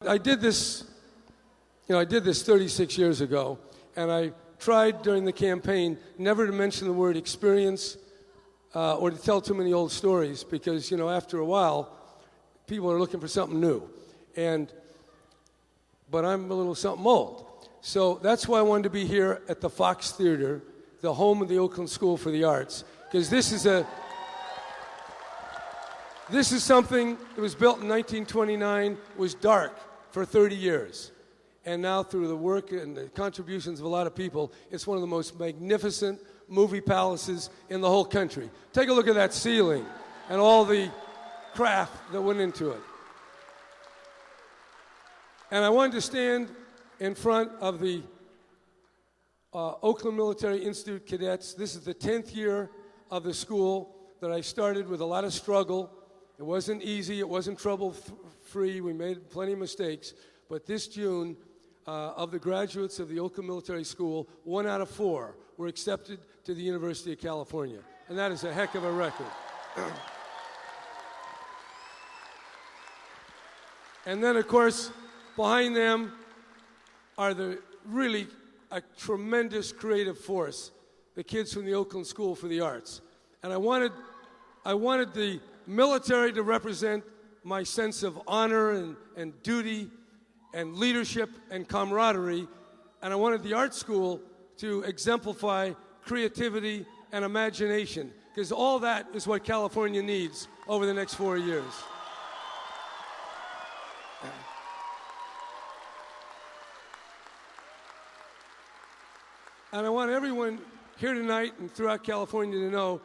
I did this, I did this 36 years ago, and I tried during the campaign never to mention the word experience or to tell too many old stories because, after a while, people are looking for something new. But I'm a little something old. So that's why I wanted to be here at the Fox Theater, the home of the Oakland School for the Arts, because this is something that was built in 1929, was dark for 30 years. And now through the work and the contributions of a lot of people, it's one of the most magnificent movie palaces in the whole country. Take a look at that ceiling and all the craft that went into it. And I wanted to stand in front of the Oakland Military Institute cadets. This is the 10th year of the school that I started with a lot of struggle. It wasn't easy, it wasn't trouble-free, we made plenty of mistakes, but this June, of the graduates of the Oakland Military School, 1 out of 4 were accepted to the University of California, and that is a heck of a record. And then, of course, behind them are really a tremendous creative force, the kids from the Oakland School for the Arts. And I wanted the military to represent my sense of honor and duty and leadership and camaraderie, and I wanted the art school to exemplify creativity and imagination, because all that is what California needs over the next 4 years. And I want everyone here tonight and throughout California to know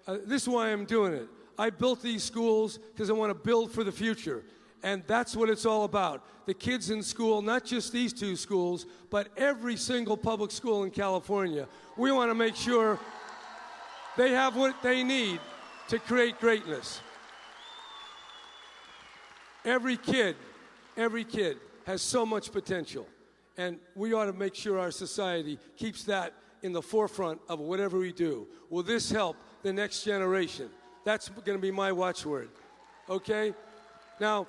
this is why I'm doing it. I built these schools because I want to build for the future. And that's what it's all about. The kids in school, not just these two schools, but every single public school in California. We want to make sure they have what they need to create greatness. Every kid has so much potential. And we ought to make sure our society keeps that in the forefront of whatever we do. Will this help the next generation? That's going to be my watchword, okay? Now,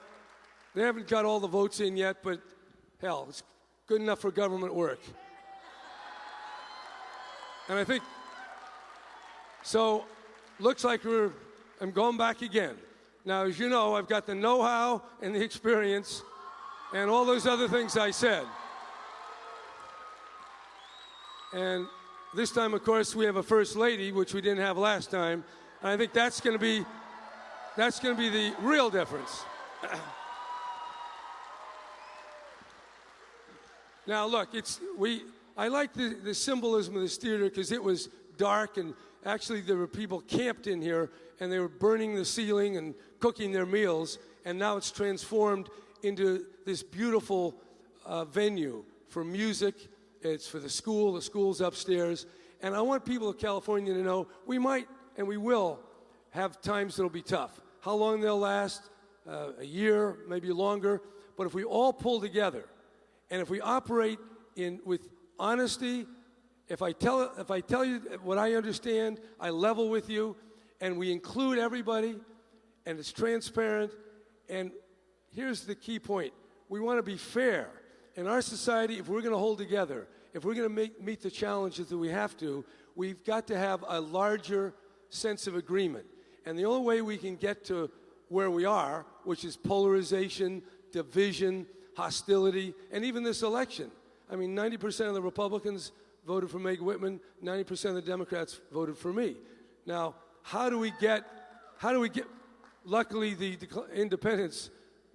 they haven't got all the votes in yet, but hell, it's good enough for government work. And I think, so, looks like I'm going back again. Now, as you know, I've got the know-how and the experience and all those other things I said. And this time, of course, we have a first lady, which we didn't have last time. And I think that's going to be the real difference. Now, look, I like the symbolism of this theater because it was dark, and actually there were people camped in here, and they were burning the ceiling and cooking their meals, and now it's transformed into this beautiful venue for music. It's for the school's upstairs. And I want people of California to know we might and we will have times that'll be tough. How long they'll last, a year, maybe longer. But if we all pull together, and if we operate with honesty, if I tell you what I understand, I level with you, and we include everybody, and it's transparent. And here's the key point. We want to be fair. In our society, if we're going to hold together, if we're going to meet the challenges that we have to, we've got to have a larger sense of agreement. And the only way we can get to where we are, which is polarization, division, hostility, and even this election. I mean, 90% of the Republicans voted for Meg Whitman, 90% of the Democrats voted for me. Now, how do we get, luckily the independents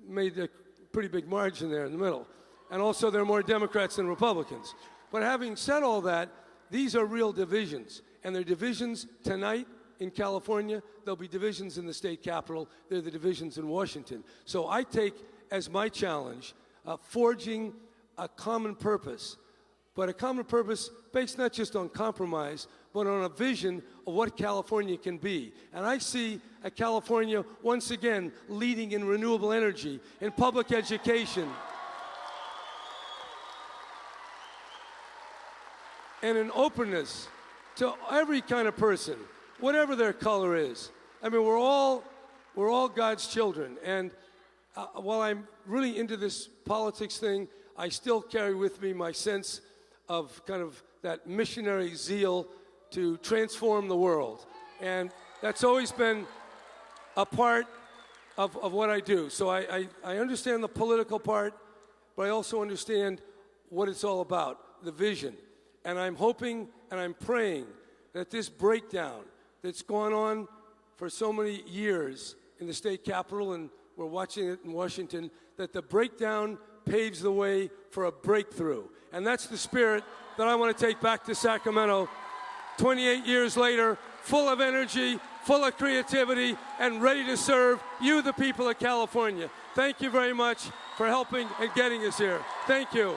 made a pretty big margin there in the middle. And also there are more Democrats than Republicans. But having said all that, these are real divisions. And they're divisions tonight in California. There'll be divisions in the state capitol. They're the divisions in Washington. So I take as my challenge forging a common purpose. But a common purpose based not just on compromise, but on a vision of what California can be. And I see a California, once again, leading in renewable energy, in public education, and an openness to every kind of person, whatever their color is. I mean, we're all God's children, and while I'm really into this politics thing, I still carry with me my sense of kind of that missionary zeal to transform the world. And that's always been a part of what I do. So I understand the political part, but I also understand what it's all about, the vision. And I'm hoping and I'm praying that this breakdown that's gone on for so many years in the state capitol, and we're watching it in Washington, that the breakdown paves the way for a breakthrough. And that's the spirit that I want to take back to Sacramento 28 years later, full of energy, full of creativity, and ready to serve you, the people of California. Thank you very much for helping and getting us here. Thank you.